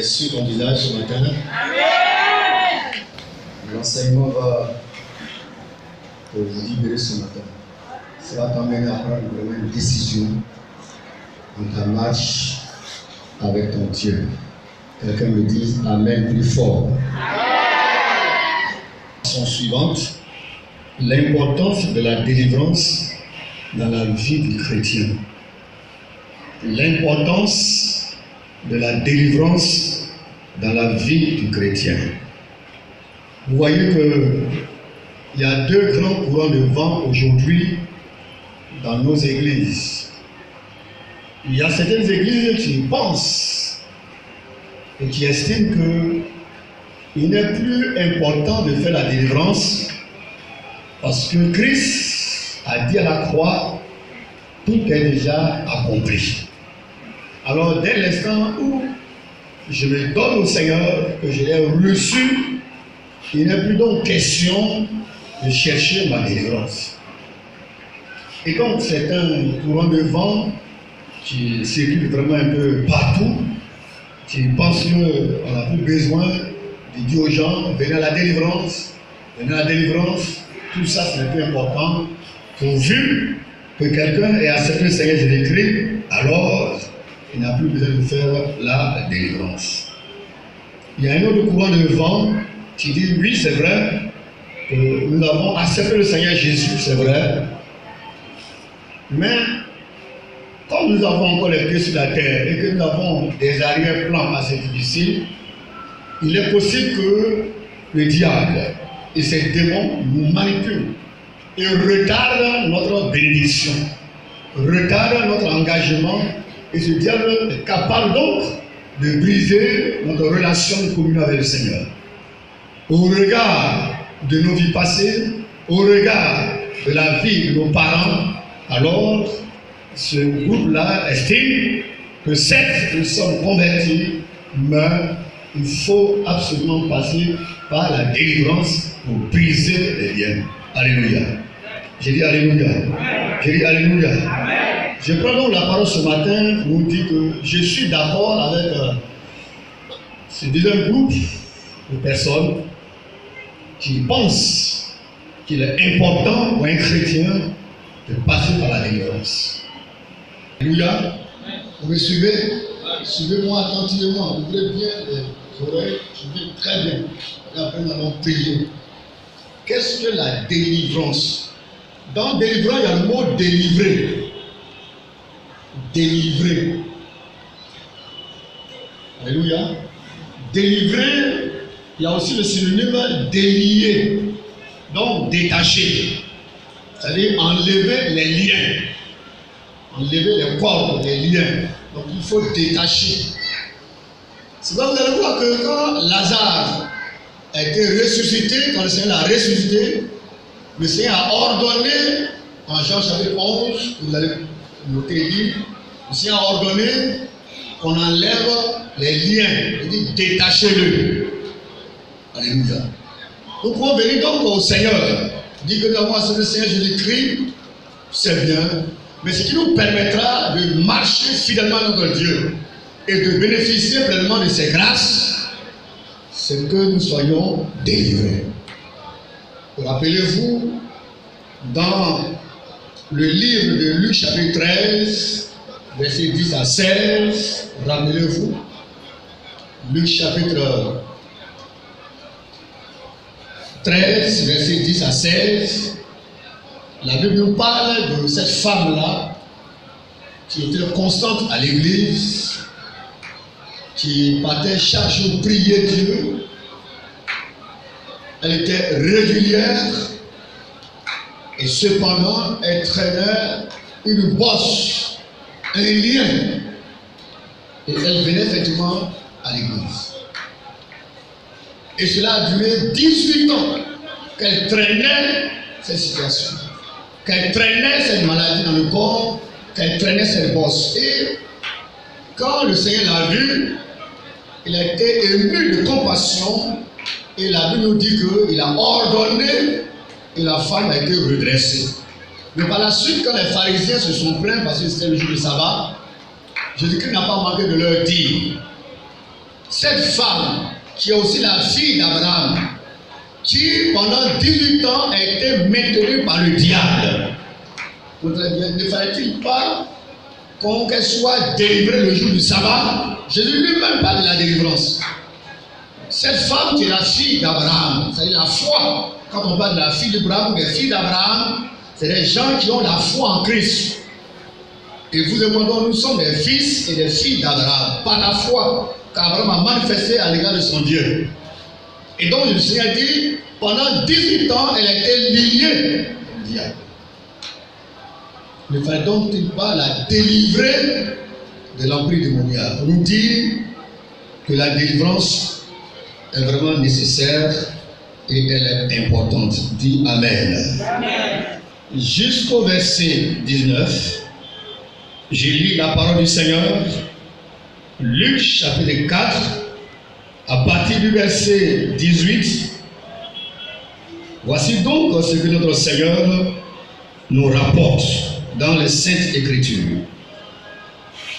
Sur ton visage ce matin. Amen. L'enseignement va vous libérer ce matin. Ça va t'amener à prendre vraiment une décision dans ta marche avec ton Dieu. Quelqu'un me dit Amen plus fort. Amen. Question suivante. L'importance de la délivrance dans la vie du chrétien. L'importance de la délivrance dans la vie du chrétien. Vous voyez qu'il y a deux grands courants de vent aujourd'hui dans nos églises. Il y a certaines églises qui pensent et qui estiment qu'il n'est plus important de faire la délivrance parce que Christ a dit à la croix, tout est déjà accompli. Alors, dès l'instant où je me donne au Seigneur, que je l'ai reçu, il n'est plus donc question de chercher ma délivrance. Et donc, c'est un courant de vent qui circule vraiment un peu partout, qui pense qu'on n'a plus besoin de dire aux gens, venez à la délivrance, tout ça c'est plus important. Pourvu que quelqu'un ait accepté le Seigneur Jésus-Christ, alors il n'a plus besoin de faire la délivrance. Il y a un autre courant de vent qui dit, oui c'est vrai, que nous avons accepté le Seigneur Jésus, c'est vrai, mais comme nous avons encore les pieds sur la terre et que nous avons des arrière-plans assez difficiles, il est possible que le diable et ses démons nous manipulent et retardent notre bénédiction, retardent notre engagement. Et ce diable est capable donc de briser notre relation de communion avec le Seigneur. Au regard de nos vies passées, au regard de la vie de nos parents, alors ce groupe-là estime que certes nous sommes convertis, mais il faut absolument passer par la délivrance pour briser les liens. Alléluia. J'ai dit Alléluia. J'ai dit Alléluia. Je prends donc la parole ce matin pour vous dire que je suis d'accord avec ce deuxième groupe de personnes qui pensent qu'il est important pour un chrétien de passer par la délivrance. Alléluia. Vous me suivez? Suivez-moi attentivement. Ouvrez bien les oreilles. Suivez très bien. Et après nous allons prier. Qu'est-ce que la délivrance? Dans délivrance, il y a le mot délivrer. Délivrer. Alléluia. Délivrer, il y a aussi le synonyme délier. Donc détacher. C'est-à-dire enlever les liens. Enlever les cordes, les liens. Donc il faut détacher. C'est là que vous allez voir que quand Lazare a été ressuscité, quand le Seigneur l'a ressuscité, le Seigneur a ordonné, en Jean chapitre 11, vous allez noter dit, le Seigneur a ordonné qu'on enlève les liens, il dit détachez-le. Alléluia. Nous pouvons venir donc au Seigneur, dire que nous avons accepté le Seigneur Jésus-Christ, c'est bien, mais ce qui nous permettra de marcher fidèlement à notre Dieu et de bénéficier pleinement de ses grâces, c'est que nous soyons délivrés. Rappelez-vous, dans le livre de Luc chapitre 13, versets 10 à 16, rappelez-vous, Luc chapitre 13, versets 10 à 16, la Bible nous parle de cette femme-là qui était constante à l'église, qui partait chaque jour prier Dieu. Elle était régulière et cependant elle traînait une bosse, un lien. Et elle venait effectivement à l'église. Et cela a duré 18 ans qu'elle traînait cette situation, qu'elle traînait cette maladie dans le corps, qu'elle traînait cette bosse. Et quand le Seigneur l'a vue, il a été ému de compassion. Et la Bible nous dit qu'il a ordonné et la femme a été redressée. Mais par la suite, quand les pharisiens se sont plaints parce que c'était le jour de sabbat, Jésus-Christ n'a pas manqué de leur dire cette femme qui est aussi la fille d'Abraham, qui pendant 18 ans a été maintenue par le diable. Ne fallait-il pas qu'elle soit délivrée le jour du sabbat? Jésus lui-même parle de la délivrance. Cette femme qui est la fille d'Abraham, c'est-à-dire la foi. Quand on parle de la fille d'Abraham ou des filles d'Abraham, c'est des gens qui ont la foi en Christ. Et vous et moi, nous sommes des fils et des filles d'Abraham, par la foi qu'Abraham a manifesté à l'égard de son Dieu. Et donc le Seigneur dit, pendant 18 ans, elle a été liée au diable. Ne fallait donc pas la délivrer de l'emprise démoniaque. On nous dit que la délivrance est vraiment nécessaire et elle est importante. Dis Amen. Amen. Jusqu'au verset 19, j'ai lu la parole du Seigneur, Luc chapitre 4, à partir du verset 18. Voici donc ce que notre Seigneur nous rapporte dans les Saintes Écritures.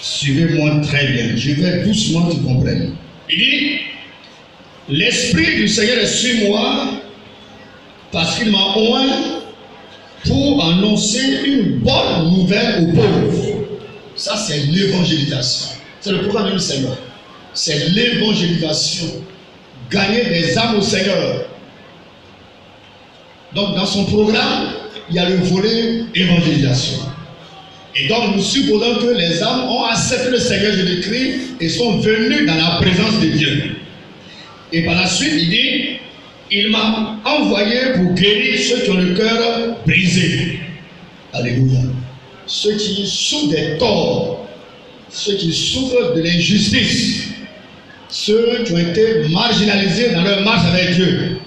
Suivez-moi très bien, je vais doucement tu comprennes. Il dit, l'Esprit du Seigneur est sur moi parce qu'il m'a oint pour annoncer une bonne nouvelle aux pauvres. Ça, c'est l'évangélisation. C'est le programme du Seigneur. C'est l'évangélisation. Gagner des âmes au Seigneur. Donc, dans son programme, il y a le volet évangélisation. Et donc, nous supposons que les âmes ont accepté le Seigneur Jésus-Christ et sont venus dans la présence de Dieu. Et par la suite, il dit, il m'a envoyé pour guérir ceux qui ont le cœur brisé. Alléluia. Ceux qui souffrent des torts, ceux qui souffrent de l'injustice, ceux qui ont été marginalisés dans leur marche avec Dieu.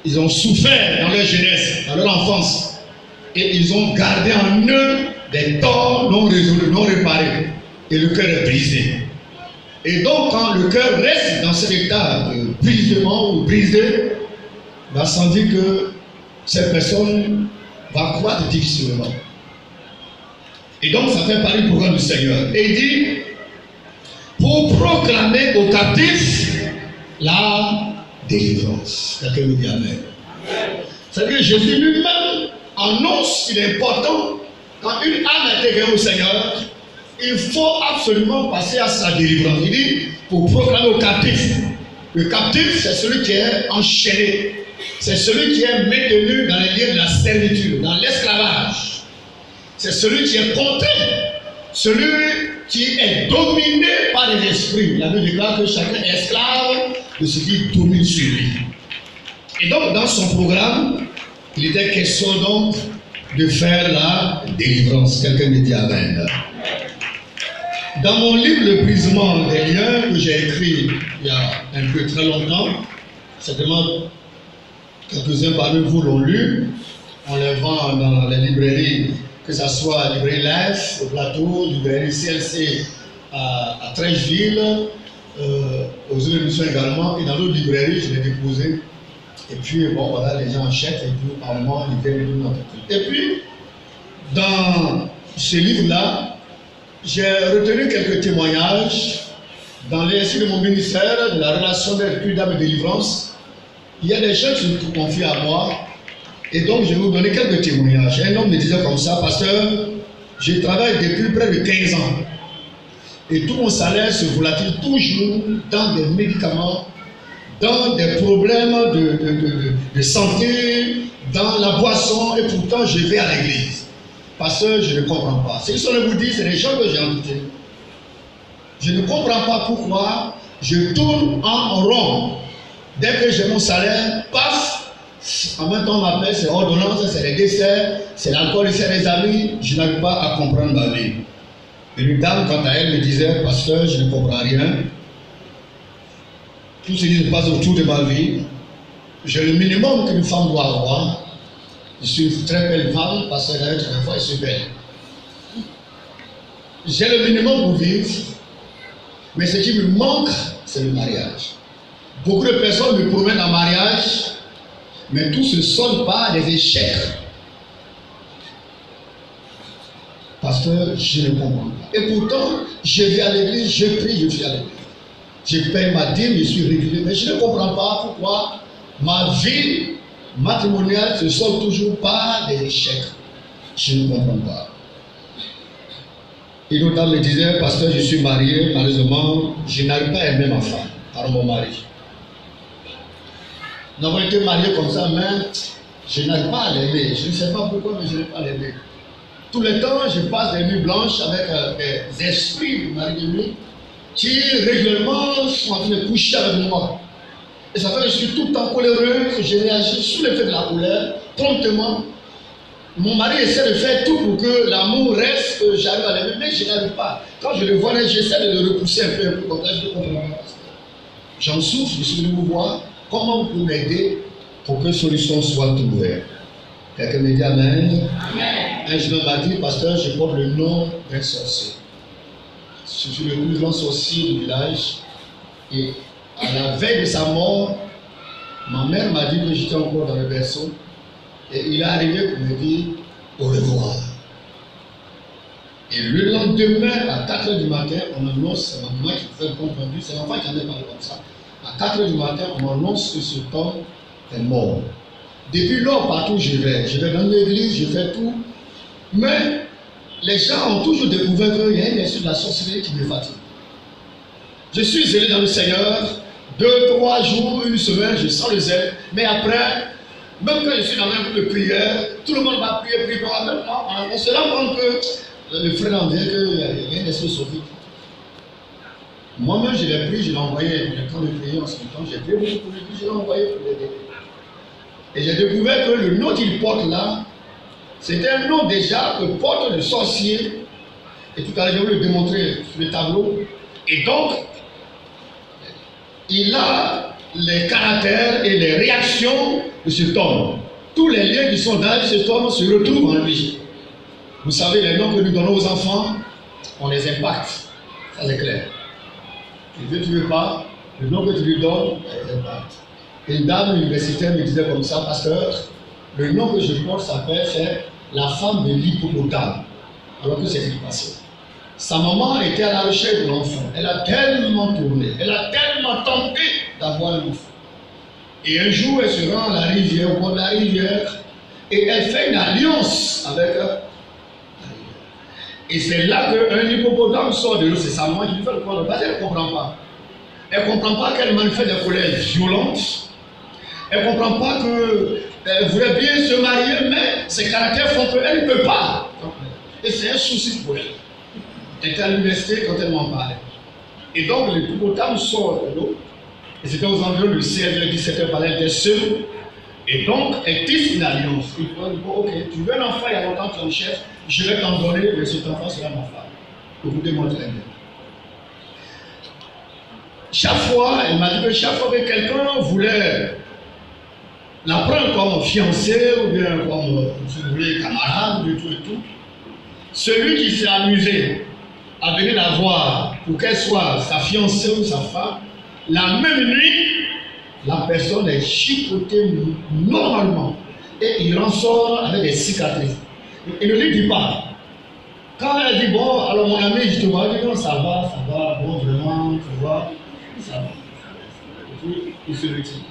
Ils ont souffert dans leur jeunesse, dans leur enfance, et ils ont gardé en eux des torts non résolus, non réparés, et le cœur est brisé. Et donc, quand le cœur reste dans cet état de brisement ou brisé, va sans dire que cette personne va croître difficilement. Et donc, ça fait partie du programme du Seigneur. Et il dit, pour proclamer aux captifs la délivrance. Quelqu'un me dit Amen. C'est-à-dire que Jésus lui-même annonce qu'il est important, quand une âme a été gagnée au Seigneur, il faut absolument passer à sa délivrance. Il dit, pour proclamer aux captifs. Le captif, c'est celui qui est enchaîné. C'est celui qui est maintenu dans les liens de la servitude, dans l'esclavage. C'est celui qui est contraint, celui qui est dominé par les esprits. La Bible déclare que chacun est esclave de ce qui domine sur lui. Et donc, dans son programme, il était question donc de faire la délivrance. Quelqu'un me dit Amen. Dans mon livre Le brisement des liens, que j'ai écrit il y a un peu très longtemps, certainement quelques-uns parmi vous l'ont lu, on les vend dans les librairies, que ce soit la librairie Life au plateau, librairie CLC à Trècheville, aux émissions également, et dans d'autres librairies, je l'ai déposé. Et puis, bon, voilà, les gens achètent, et puis, par moment, ils viennent nous notre truc. Et puis, dans ce livre-là, j'ai retenu quelques témoignages dans les de mon ministère, de la relation avec d'âme et délivrance. Il y a des gens qui se confient à moi. Et donc, je vais vous donner quelques témoignages. Un homme me disait comme ça, pasteur, je travaille depuis près de 15 ans. Et tout mon salaire se volatile toujours dans des médicaments, dans des problèmes de santé, dans la boisson, et pourtant je vais à l'église. Pasteur, je ne comprends pas. Ce que je vous dis, c'est des gens que j'ai entendus. Je ne comprends pas pourquoi je tourne en rond. Dès que j'ai mon salaire, paf! En même temps, on m'appelle, c'est ordonnance, c'est les desserts, c'est l'alcool, c'est les amis. Je n'arrive pas à comprendre ma vie. Et une dame, quant à elle, me disait, pasteur, je ne comprends rien. Tout ce qui se passe autour de ma vie, j'ai le minimum qu'une femme doit avoir. Je suis une très belle femme, parce que la dernière fois, je suis belle. J'ai le minimum pour vivre, mais ce qui me manque, c'est le mariage. Beaucoup de personnes me promettent un mariage, mais tout se solde par des échecs. Parce que je ne comprends pas. Et pourtant, je vais à l'église, je prie, je suis à l'église. je paye ma dîme, je suis régulier, mais je ne comprends pas pourquoi ma vie matrimoniale se solde toujours par des échecs. Je ne comprends pas. Une autre dame me disait, pasteur, je suis marié, malheureusement, je n'arrive pas à aimer ma femme, par mon mari. Nous avons été mariés comme ça, mais je n'arrive pas à l'aimer. Je ne sais pas pourquoi, mais je n'arrive pas à l'aimer. Tout le temps, je passe des nuits blanches avec des esprits de mari de nuit qui régulièrement sont en train de coucher avec moi. Et ça fait que je suis tout le temps coléreux, que je réagis sous l'effet de la colère, promptement. Mon mari essaie de faire tout pour que l'amour reste, que j'arrive à l'aimer, mais je n'arrive pas. Quand je le vois, j'essaie de le repousser un peu comme ça, je ne comprends pas. J'en souffre, je suis venu vous voir. Comment vous pouvez m'aider pour que solution soit trouvée? Quelqu'un me dit Amen. Un jeune homme m'a dit, pasteur, je porte le nom d'un sorcier. Je suis le plus grand sorcier du village. Et à la veille de sa mort, ma mère m'a dit que j'étais encore dans le berceau. Et il est arrivé pour me dire au revoir. Et le lendemain, à 4h du matin, on annonce, c'est ma maman qui fait le compte rendu, c'est l'enfant qui en est parlé comme ça. À 4h du matin, on m'annonce que ce homme est mort. Depuis lors, partout où je vais dans l'église, je fais tout. Mais les gens ont toujours découvert qu'il y a une esprit de la sorcellerie qui me fatigue. Je suis zélé dans le Seigneur, 2, 3 jours, une semaine, je sens le zèle. Mais après, même quand je suis dans un groupe de prière, tout le monde va prier, prier, prier. Maintenant, on se rend compte que le frère en dit qu'il y a une esprit sophique. Moi-même, je l'ai pris, je l'ai envoyé le temps de prier en ce temps. J'ai prié beaucoup pour lui, je l'ai envoyé pour l'aider. Et j'ai découvert que le nom qu'il porte là, c'était un nom déjà que porte le sorcier. Et tout à l'heure, je vais le démontrer sur le tableau. Et donc, il a les caractères et les réactions de cet homme. Tous les liens qui sont dans cet homme se retrouvent en lui. Vous savez, les noms que nous donnons aux enfants, on les impacte. Ça, c'est clair. Tu veux, tu veux pas, le nom que tu lui donnes, elle les impacte. Et une dame universitaire me disait comme ça, pasteur, le nom que je porte s'appelle, c'est la femme de l'hippopotame. Alors que c'est ce qui passait. Sa maman était à la recherche de l'enfant. Elle a tellement tourné, elle a tellement tenté d'avoir l'enfant. Et un jour, elle se rend à la rivière, au bord de la rivière, et elle fait une alliance avec la rivière. Et c'est là qu'un hippopotame sort de l'eau. C'est sa maman qui lui fait le comprendre, parce qu'elle ne comprend pas. Elle ne comprend pas qu'elle manifeste des colères violentes. Elle ne comprend pas qu'elle voulait bien se marier, mais ses caractères font qu'elle ne peut pas. Et c'est un souci pour elle. Elle était à l'université quand elle m'en parlait. Et donc, l'hippopotame sort de l'eau. Et c'était aux environs de 16h, 17h, par là, elle était seule. Et donc, elle tisse une alliance. Il faut dire, ok, tu veux un enfant, il y a longtemps que tu en cherches, je vais t'en donner, mais cet enfant sera ma femme. Pour vous démontrer bien. Chaque fois, elle m'a dit que chaque fois que quelqu'un voulait la prendre comme fiancée, ou bien comme, si vous voulez, camarade, du tout et tout, celui qui s'est amusé à venir la voir pour qu'elle soit sa fiancée ou sa femme, la même nuit, la personne est chicotée normalement et il en sort avec des cicatrices. Il ne lui dit pas. Quand elle dit, bon, alors mon ami, je te vois, il dit, non, ça va, bon, vraiment, tu vois, ça va. Et puis, il se retire.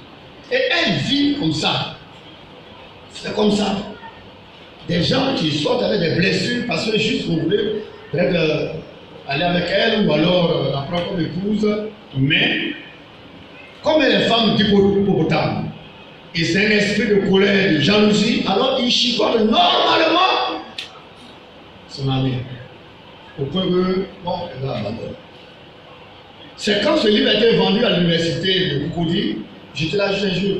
Et elle vit comme ça. C'est comme ça. Des gens qui sortent avec des blessures parce que juste vous voulez peut-être aller avec elle ou alors la prendre comme épouse, mais comme elle est femme d'hippopotame, et c'est un esprit de colère, de jalousie, alors il chicote normalement son ami. Au point que, bon, elle va abandonner. C'est quand ce livre a été vendu à l'université de Cocody, j'étais là juste un jour,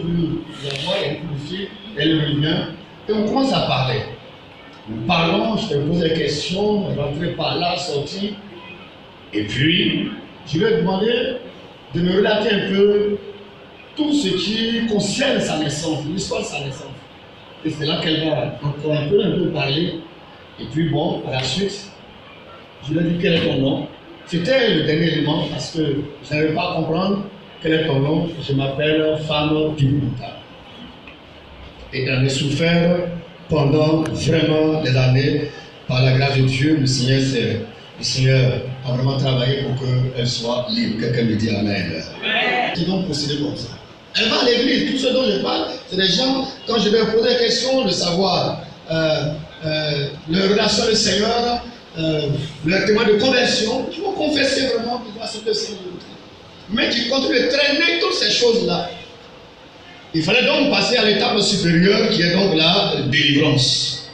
la voix, il y a beaucoup de filles, elle revient, et on commence à parler. Nous parlons, je te pose des questions, rentrer par là, sortir, et puis, je lui ai demandé de me relater un peu tout ce qui concerne sa naissance, l'histoire de sa naissance. Et c'est là qu'elle va encore un peu parler. Et puis bon, par la suite, je lui ai dit quel est ton nom. C'était le dernier élément parce que je n'avais pas à comprendre quel est ton nom. Je m'appelle femme d'hippopotame. Et j'en ai souffert pendant vraiment des années. Par la grâce de Dieu, le Seigneur à vraiment travailler pour qu'elle soit libre. Quelqu'un me dit Amen. Qui vont procéder comme ça. Elle va à l'église. Tout ce dont je parle, c'est des gens, quand je vais poser la question de savoir leur relation au Seigneur, leur témoin de conversion, qui vont confesser vraiment qu'ils doivent accepter le Seigneur. Mais qui continuent de traîner toutes ces choses-là. Il fallait donc passer à l'étape supérieure qui est donc la délivrance.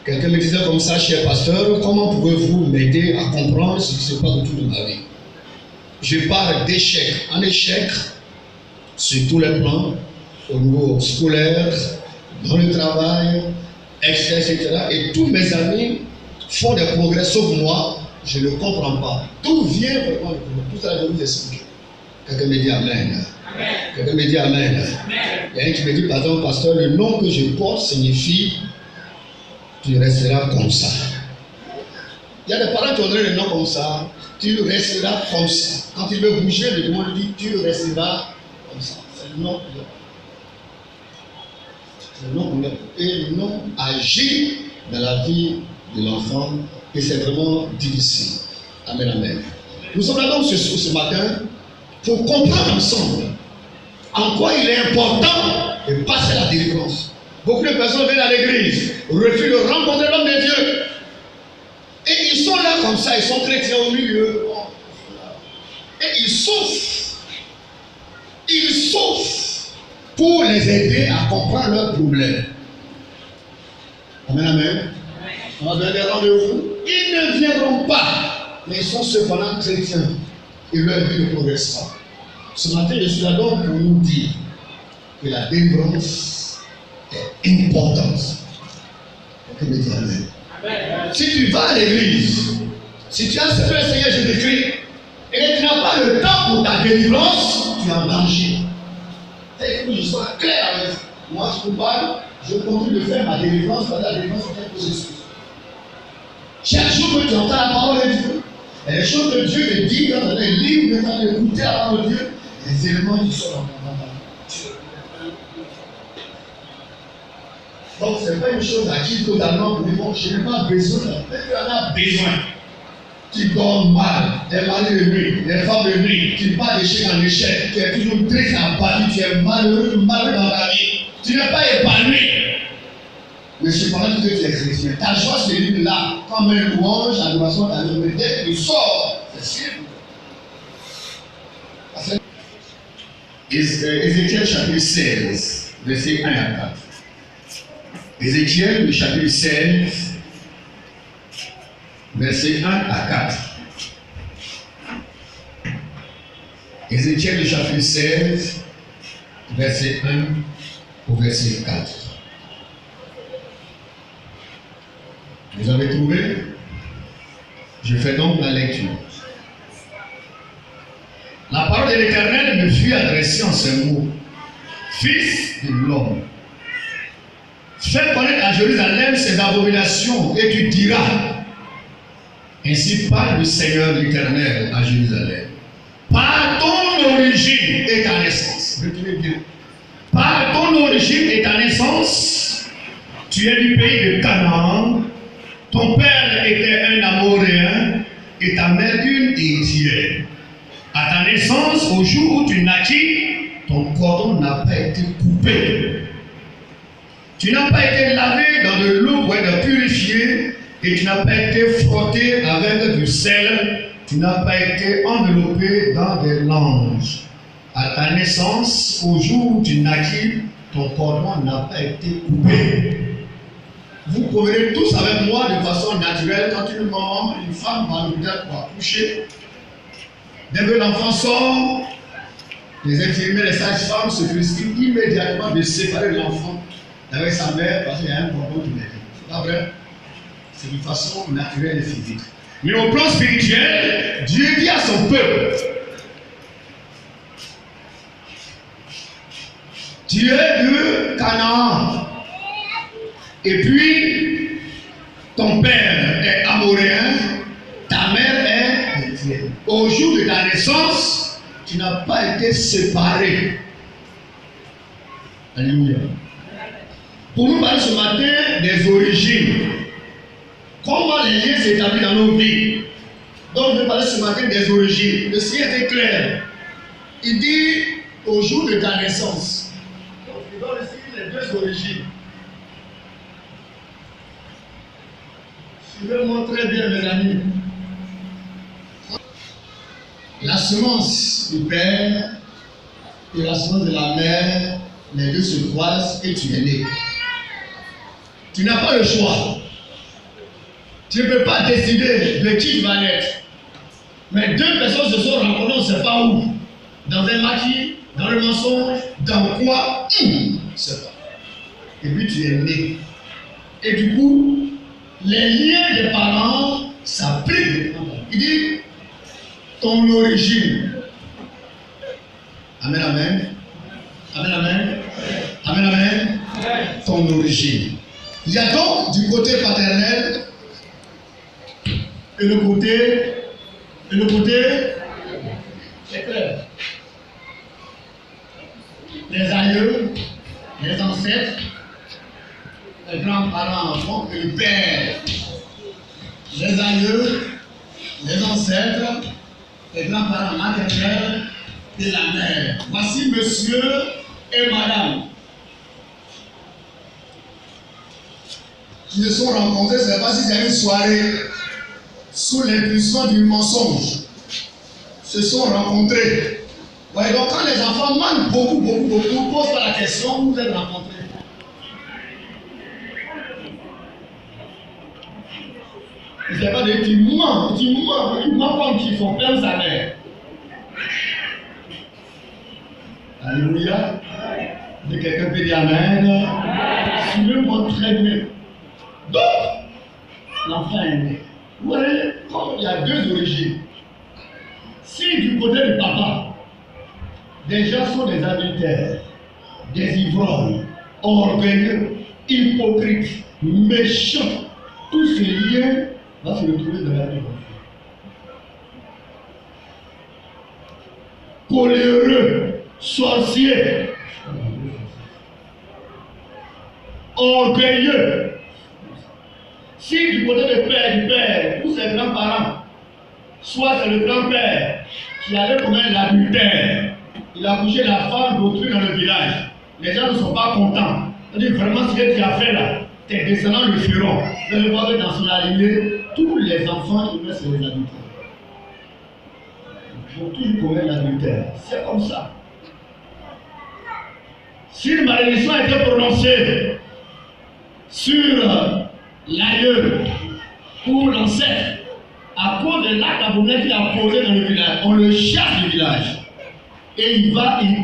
Quelqu'un me disait comme ça, cher pasteur, comment pouvez-vous m'aider à comprendre ce qui se passe autour de ma vie? Je parle d'échec en échec sur tous les plans, au niveau scolaire, dans le travail, etc. Et tous mes amis font des progrès, sauf moi, je ne comprends pas. D'où vient vraiment le problème? Tout ça, je vais vous expliquer. Quelqu'un me dit Amen. Quelqu'un me dit Amen. Il y a un qui me dit, pardon, pasteur, le nom que je porte signifie tu resteras comme ça. Il y a des parents qui ont donné le nom comme ça, tu resteras comme ça. Quand il veut bouger, le démon lui dit, tu resteras comme ça. C'est le nom. C'est le nom. Et le nom agit dans la vie de l'enfant et c'est vraiment difficile. Amen, amen. Nous sommes là donc ce matin pour comprendre ensemble en quoi il est important de passer la délivrance. Beaucoup de personnes viennent à l'église, refusent de rencontrer l'homme de Dieu. Et ils sont là comme ça, ils sont chrétiens au milieu. Et ils souffrent. Ils souffrent pour les aider à comprendre leurs problèmes. Amen, amen. On va donner des rendez-vous. Ils ne viendront pas, mais ils sont cependant chrétiens. Et leur vie ne progresse pas. Ce matin, je suis là donc pour nous dire que la délivrance est importante. Quelqu'un me dit Amen. Si tu vas à l'église, si tu as accepté le Seigneur Jésus-Christ et que tu n'as pas le temps pour ta délivrance, tu es en danger. Il faut que je sois clair avec ça. Moi, je vous parle, je continue de faire ma délivrance parce que la délivrance est un processus. Chaque jour que tu entends la parole de Dieu, et les choses que Dieu te dit dans les livres, quand tu écoutes la parole de Dieu, les éléments qui sont dans ta vie. Donc, ce n'est pas une chose acquise totalement pour dire, bon, je n'ai pas besoin, mais tu en as besoin. Tu dors mal, les maris de nuit, les femmes de nuit, tu pars d'échec en échec, tu es toujours triste en bas, tu es malheureux dans ta vie, tu n'es pas épanoui. Mais cependant, tu es chrétien. Ta joie se lit là, comme un louange, adoration, ta vie, mais dès que tu sors, c'est sûr. Ézéchiel chapitre 16, verset 1 à 4. Ézéchiel, le chapitre 16, verset 1 à 4. Ézéchiel, le chapitre 16, verset 1 au verset 4. Vous avez trouvé? Je fais donc la lecture. La parole de l'Éternel me fut adressée en ces mots. Fils de l'homme, fais connaître à Jérusalem ses abominations et tu diras, ainsi parle le Seigneur l'Éternel à Jérusalem. Par ton origine et ta naissance, retenez bien, par ton origine et ta naissance, tu es du pays de Canaan, ton père était un Amoréen et ta mère une Hétienne. À ta naissance, au jour où tu naquis, ton cordon n'a pas été coupé. Tu n'as pas été lavé dans de l'eau pour être purifié et tu n'as pas été frotté avec du sel. Tu n'as pas été enveloppé dans des langes. À ta naissance, au jour où tu naquis, ton cordon n'a pas été coupé. Vous convenez tous avec moi de façon naturelle quand une maman, une femme va l'hôpital pour accoucher. Dès que l'enfant sort, les infirmiers, les sages-femmes se félicitent immédiatement de séparer l'enfant avec sa mère parce qu'il y a un cordon qui l'est. C'est pas vrai? C'est d'une façon naturelle et physique. Mais au plan spirituel, Dieu dit à son peuple, tu es de Canaan. Et puis, ton père est amoréen, ta mère est hétienne. Au jour de ta naissance, tu n'as pas été séparé. Alléluia. Pour nous parler ce matin des origines. Comment les liens s'établissent dans nos vies. Donc, je vais parler ce matin des origines. Le Seigneur était clair. Il dit au jour de ta naissance. Donc, il donne ici les deux origines. Suivez-moi très bien, mes amis. La semence du père et la semence de la mère, les deux se croisent et tu es né. Tu n'as pas le choix. Tu ne peux pas décider de qui tu vas naître. Mais deux personnes se sont rencontrées, on ne sait pas où. Dans un maquis, dans le mensonge, dans quoi, on ne sait pas. Et puis tu es né. Et du coup, les liens des parents s'appliquent. Il dit, ton origine. Amen, amen. Amen, amen. Amen, amen. Ton origine. Il y a donc du côté paternel et le côté c'est clair. Les aïeux, les ancêtres, les grands-parents enfants et le père. Les aïeux, les ancêtres, les grands-parents maternels et la mère. Voici monsieur et madame. Qui se sont rencontrés, c'est pas si c'est une soirée sous l'impulsion du mensonge. Se sont rencontrés. Ouais, donc quand les enfants mentent beaucoup, posent pas la question, vous êtes rencontrés. Il ne fait pas de dire qu'ils mentent, ils mentent comme qu'ils sont père ou sa mère. Alléluia. De quelqu'un peut dire amen. Suivez-moi très bien. Donc, l'enfant est né. Vous voyez, comme il y a deux origines. Si du côté du papa, des gens sont des adultères, des ivrognes, orgueilleux, hypocrites, méchants, tous ces liens vont se retrouver dans la vie. Coléreux, sorciers, orgueilleux. Si du côté du père, tous ses grands-parents, soit c'est le grand-père qui allait commettre l'adultère, il a couché la femme d'autrui dans le village. Les gens ne sont pas contents. On dit vraiment ce que tu as fait là, tes descendants le feront. Vous allez voir que dans son lignée, tous les enfants ils mettent sur les adultères. Ils vont toujours commettre l'adultère. C'est comme ça. Si une malédiction a été prononcée sur l'aïeux ou l'ancêtre, à cause de l'acte abominable qu'il a posé dans le village, on le chasse du village. Et il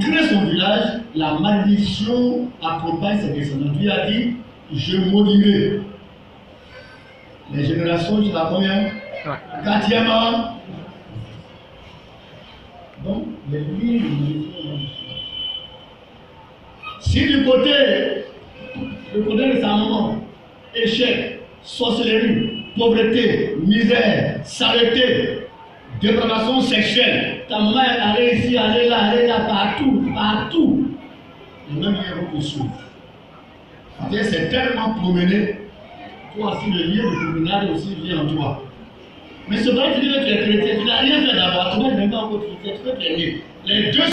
crée son village, la malédiction accompagne ses descendants. Dieu a dit, je maudirai les générations jusqu'à combien? Quatrièmement. Donc, les lignes. Si du côté de sa maman, échec, sorcellerie, pauvreté, misère, saleté, dépravation sexuelle, ta maman est allée ici, allée là, partout. Les mêmes liens vont te suivre. C'est tellement promené, toi aussi le lien de promenade aussi vient en toi. Mais c'est vrai que tu dis que tu es chrétien, tu n'as rien fait d'abord, tu n'as même pas encore tu es né. Les deux